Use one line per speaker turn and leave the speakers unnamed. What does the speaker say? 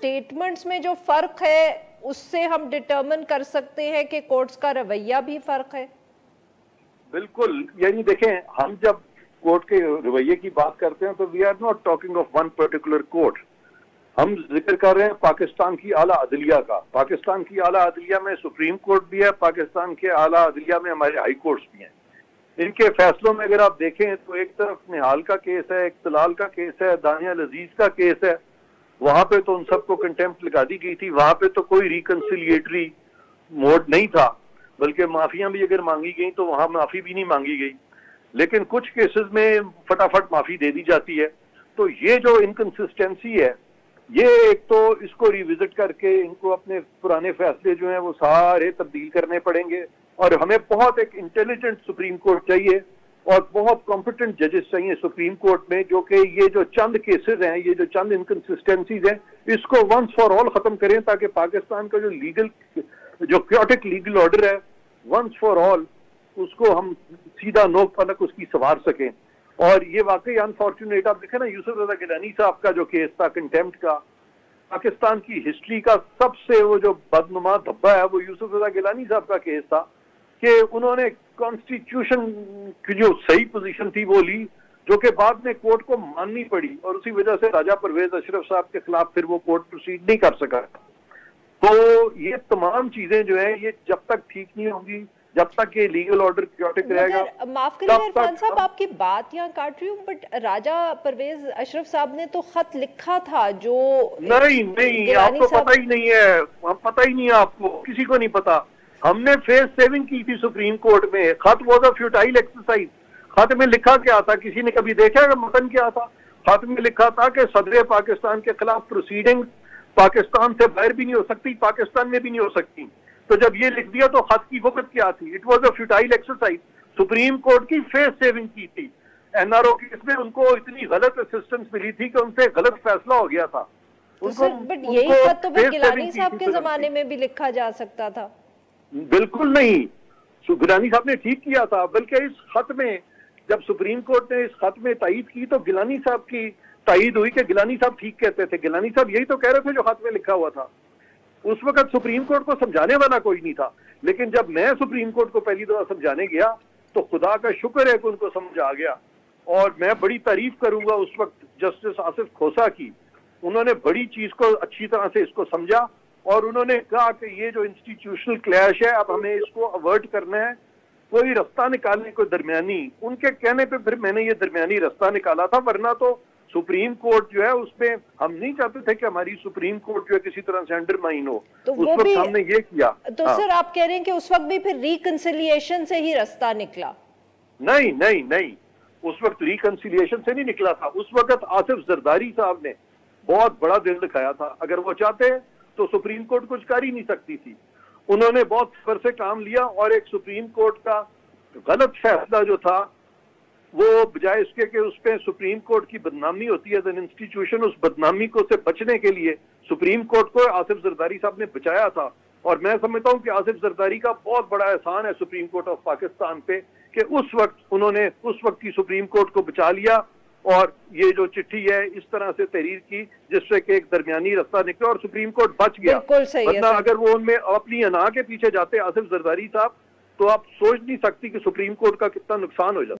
Statements में जो फर्क है उससे हम डिटरमिन कर सकते हैं कि कोर्ट्स का रवैया भी फर्क है?
बिल्कुल, यानी देखें, हम जब कोर्ट के रवैये की बात करते हैं तो we are not talking of one particular court. हम जिक्र कर रहे हैं पाकिस्तान की आला अदलिया का। पाकिस्तान की आला अदलिया में सुप्रीम कोर्ट भी है, पाकिस्तान के आला अदलिया में हमारे हाई कोर्ट्स भी हैं। इनके फैसलों में अगर आप देखें तो एक तरफ निहाल का केस है, एक तलाल का केस है, दानिया अजीज का केस है। वहां पे तो उन सबको कंटेम्प्ट लगा दी गई थी, वहां पे तो कोई रिकंसिलिएटरी मोड नहीं था, बल्कि माफियां भी अगर मांगी गई तो वहां माफी भी नहीं मांगी गई। लेकिन कुछ केसेस में फटाफट माफी दे दी जाती है। तो ये जो इनकंसिस्टेंसी है, ये एक तो इसको रिविजिट करके इनको अपने पुराने फैसले जो हैं वो सारे तब्दील करने पड़ेंगे, और हमें बहुत एक इंटेलिजेंट सुप्रीम कोर्ट चाहिए और बहुत कॉम्पिटेंट जजेस चाहिए सुप्रीम कोर्ट में, जो कि ये जो चंद केसेस हैं, ये जो चंद इनकंसिस्टेंसीज हैं, इसको वंस फॉर ऑल खत्म करें, ताकि पाकिस्तान का जो क्योटिक लीगल ऑर्डर है, वंस फॉर ऑल उसको हम सीधा नोक पलक उसकी संवार सकें। और ये वाकई अनफॉर्चुनेट, आप देखें ना, यूसुफ रजा गिलानी साहब का जो केस था कंटेम्प्ट का, पाकिस्तान की हिस्ट्री का सबसे वो जो बदनुमा धब्बा है वो यूसुफ रजा गिलानी साहब का केस था कि उन्होंने कॉन्स्टिट्यूशन की जो सही पोजीशन थी वो ली, जो कि बाद में कोर्ट को माननी पड़ी, और उसी वजह से राजा परवेज अशरफ साहब के खिलाफ फिर वो कोर्ट प्रोसीड नहीं कर सका। तो ये तमाम चीजें जो है, ये जब तक ठीक नहीं होंगी, जब तक ये लीगल ऑर्डर क्योटिक रहेगा।
माफ करिए इरफान साहब, आपकी बात यहाँ काट रही हूँ, बट राजा परवेज अशरफ साहब ने तो खत लिखा था जो
नहीं आपको पता ही नहीं है, पता ही नहीं है आपको, किसी को नहीं पता। हमने फेस सेविंग की थी सुप्रीम कोर्ट में, खत वाज अ फ्यूटाइल एक्सरसाइज। खत में लिखा क्या था, किसी ने कभी देखा है मतन क्या था? खत में लिखा था कि सदर पाकिस्तान के खिलाफ प्रोसीडिंग पाकिस्तान से बाहर भी नहीं हो सकती, पाकिस्तान में भी नहीं हो सकती। तो जब ये लिख दिया तो खत की वक्त क्या थी? It was a futile exercise. Supreme court की फेस सेविंग की थी। एनआरओ केस में उनको इतनी गलत असिस्टेंस मिली थी कि उनसे गलत फैसला हो गया था।
बट यही खत तो फिर गिलानी साहब के जमाने में भी लिखा जा सकता था।
बिल्कुल नहीं, गिलानी साहब ने ठीक किया था, बल्कि इस खत में जब सुप्रीम कोर्ट ने इस खत में तायीद की तो गिलानी साहब की तायीद हुई कि गिलानी साहब ठीक कहते थे। गिलानी साहब यही तो कह रहे थे जो खत में लिखा हुआ था। उस वक्त सुप्रीम कोर्ट को समझाने वाला कोई नहीं था, लेकिन जब मैं सुप्रीम कोर्ट को पहली दफा समझाने गया तो खुदा का शुक्र है कि उनको समझ आ गया। और मैं बड़ी तारीफ करूंगा उस वक्त जस्टिस आसिफ खोसा की। उन्होंने बड़ी चीज को अच्छी तरह से इसको समझा और उन्होंने कहा कि ये जो इंस्टीट्यूशनल क्लैश है, अब हमें इसको अवर्ट करना है, कोई रास्ता निकालने को दरमियानी। उनके कहने पे फिर मैंने ये दरमियानी रास्ता निकाला था, वरना तो सुप्रीम कोर्ट जो है उसमें हम नहीं चाहते थे कि हमारी सुप्रीम कोर्ट जो है किसी तरह से अंडरमाइन हो।
तो
उस वक्त हमने ये किया।
तो सर आप कह रहे हैं कि उस वक्त भी फिर रिकंसिलिएशन से ही रास्ता निकला?
नहीं, उस वक्त रिकंसिलिएशन से नहीं निकला था। उस वक्त आसिफ जरदारी साहब ने बहुत बड़ा दिल दिखाया था। अगर वो चाहते तो सुप्रीम कोर्ट कुछ कर ही नहीं सकती थी। उन्होंने बहुत सब्र से काम लिया और एक सुप्रीम कोर्ट का गलत फैसला जो था वो बजाय इसके कि उस पर सुप्रीम कोर्ट की बदनामी होती है एज एन इंस्टीट्यूशन, उस बदनामी को से बचने के लिए सुप्रीम कोर्ट को आसिफ जरदारी साहब ने बचाया था। और मैं समझता हूं कि आसिफ जरदारी का बहुत बड़ा एहसान है सुप्रीम कोर्ट ऑफ पाकिस्तान पे कि उस वक्त उन्होंने उस वक्त की सुप्रीम कोर्ट को बचा लिया और ये जो चिट्ठी है इस तरह से तहरीर की जिससे कि एक दरमियानी रास्ता निकला और सुप्रीम कोर्ट बच गया। वरना अगर वो उनमें अपनी अना के पीछे जाते आसिफ जरदारी साहब तो आप सोच नहीं सकती कि सुप्रीम कोर्ट का कितना नुकसान हो जाता।